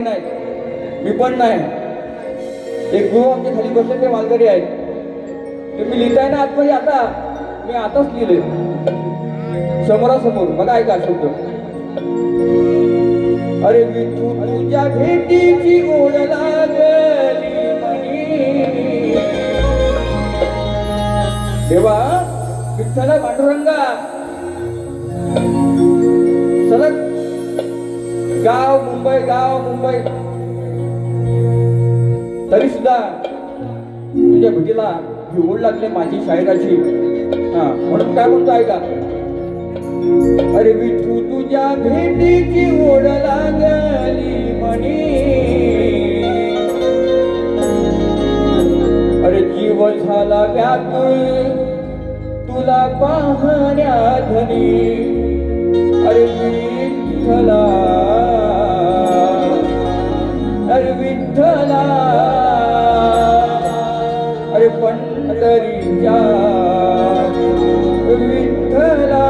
नाही, मी पण नाही. एक गुरु आमच्या खाली बसले ते मालकरी आहेत. तुम्ही लिहिताय ना आतमध्ये, आता मी आताच लिहिले समोरासमोर. बघा ऐका शब्द. अरे विठू तुझ्या भेटीची ओढ लागली मनी. देवा विठ्ठला पांडुरंगा, सलग गाव मुंबई तरी सुद्धा तुझ्या भेटीला ही ओढ लागली माझी शायराची. म्हणून काय म्हणतो ऐका. अरे विठू तुझ्या भेटीची ओढ लागली म्हणी. अरे जीव झाला व्याकुळ तुला पाहण्या धनी. अरे विठ्ठला, अरे विठ्ठला, अरे पंढरीच्या विठ्ठला.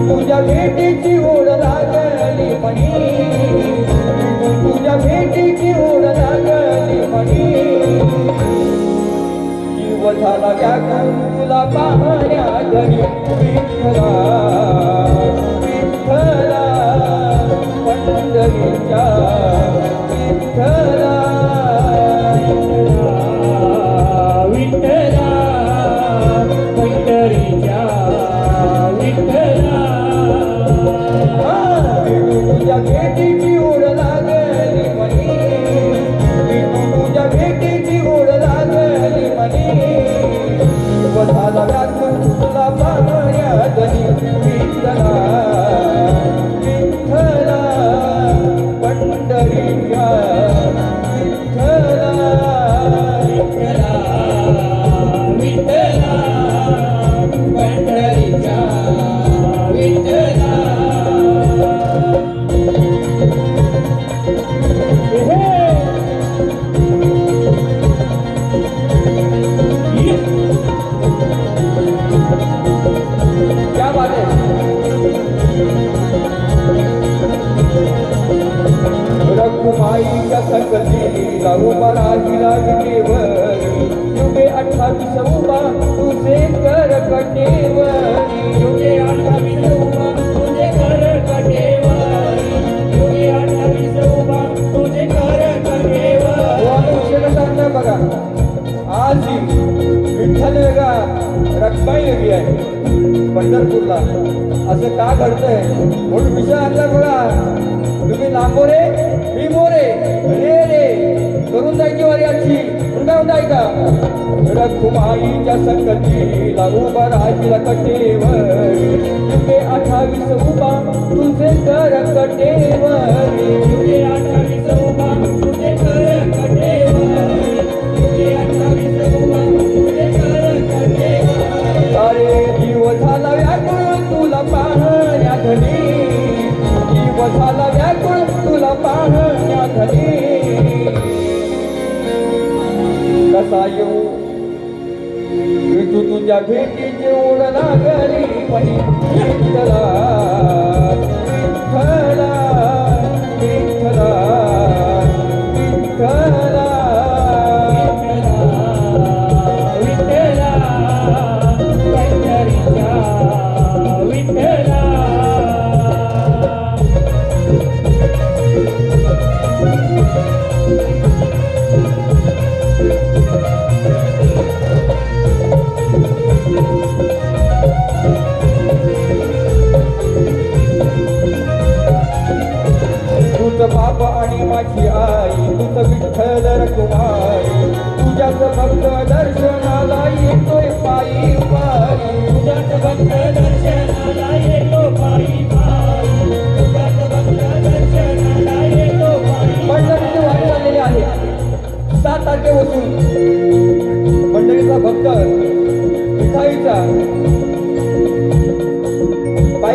तुझ्या भेटीची ओढ लागली म्हणी. तुझ्या भेटीची ओढ लागली म्हणी. जीव झाला व्याकुळ तुला पाहण्या धनी. विठ्ठला, विठ्ठला, पंढरीच्या विठ्ठला, विठ्ठला, पंढरीच्या विठ्ठला. तुझ्या भेटीची ओढ लागली म्हणी. तुझ्या भेटीची ओढ लागली म्हणी. झाला व्याकुळ तुला पाहण्या धनी. विठ्ठला, विठ्ठला, पंढरीच्या विठ्ठला, विठ्ठला, विठ्ठला, पंढरीच्या विठ्ठला. क्या बात है. रखुमाईच्या संकल्पीला उभा राहिला विटेवरी. युगे 28 उभा तुझे कर कटेवरी. युगे 28 उभा तुझे कर कटेवरी. युगे 28 उभा तुझे कर कटेवरी. सांगता बघा, आज विठ्ठल वेगळा रखमाई वेगळी आहे पंढरपूरला. असं का घडतंय म्हणून विषय आणला बघा. तुम्ही लांबोरे मी मोरे रे रे करून जायची वारी आजची. म्हणून काय म्हणता ऐका. रखुमाईच्या संकल्पीला उभा राहिला कटेवरी. युगे 28 उभा तुझे कर कटेवरी. युगे 28 उभा तुझे कर कटेवरी. युगे 28 उभा तुझे कर कटेवरी. अरे जीव झाला व्याकुळ तुला पाहण्या धनी. जीव झाला व्याकुळ तुला पाहण्या धनी. कसा येऊ विठू तुझ्या भेटीची ओढ लागली म्हणी. विठ्ठला, विठ्ठला, विठ्ठला, विठ्ठला, विठ्ठला, पंढरीच्या विठ्ठला.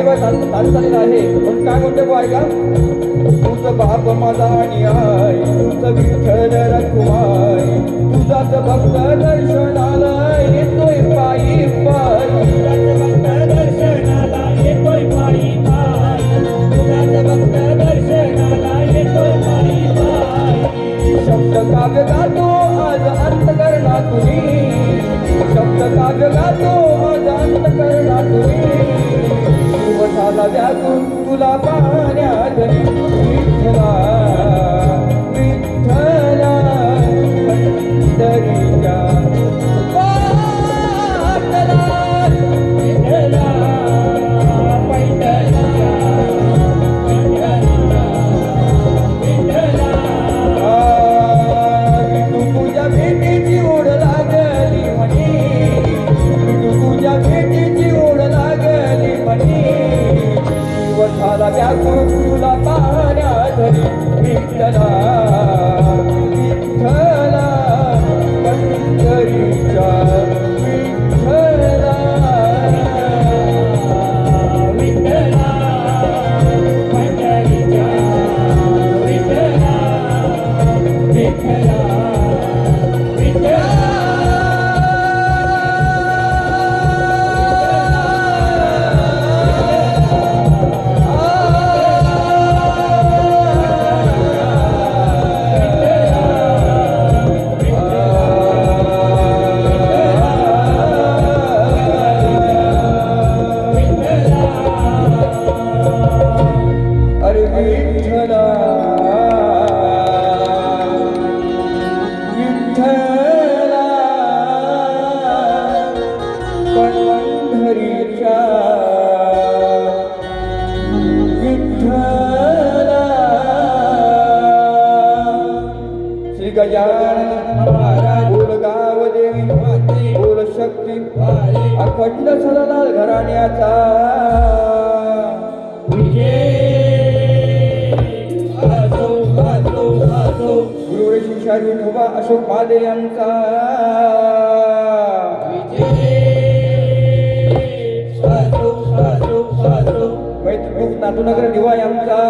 बा चाललेलं आहे पण काय म्हणते बो ऐका तुझं बाप माझा आणि आई तुझं विठ्ठल रखुमाई तुझाच भक्त दर्शनाला येतोय पायी पायी तुझाच भक्त दर्शनाला येतोय पायी पायी तुझाच भक्त दर्शनाला येतोय पायी पायी शब्द काव्य गातो आज अंतकरणातुनी शब्द काव्य गातो आज अंतकरणातुनी जीव झाला व्याकुळ तुला पाहण्यात विठ्ठला विठ्ठला पंढरीच्या पाटलात विठ्ठला पैठणीच्या पंढरीच्या विठ्ठला विठू तुझ्या भेटीची ओढ लागली म्हणी विठू तुझ्या भेटीची ओढ लागली म्हणी जीव झाला व्याकुळ तुला पाहण्यात विठ्ठला विठ्ठला पंढरीच्या विठ्ठला विठ्ठला पंढरीच्या विठ्ठला विठ्ठला विठ्ठला अरे विठ्ठला विठ्ठला पंढरीच्या विठ्ठला श्री गजानन महाराज बोल गाव देवी बोल शक्ती अखंड सदालाल घराण्याचा गुरुरे शिवशाही विठोबा अशोक माले यांचा मैत्रीपूर नातूनगर दिवा यांचा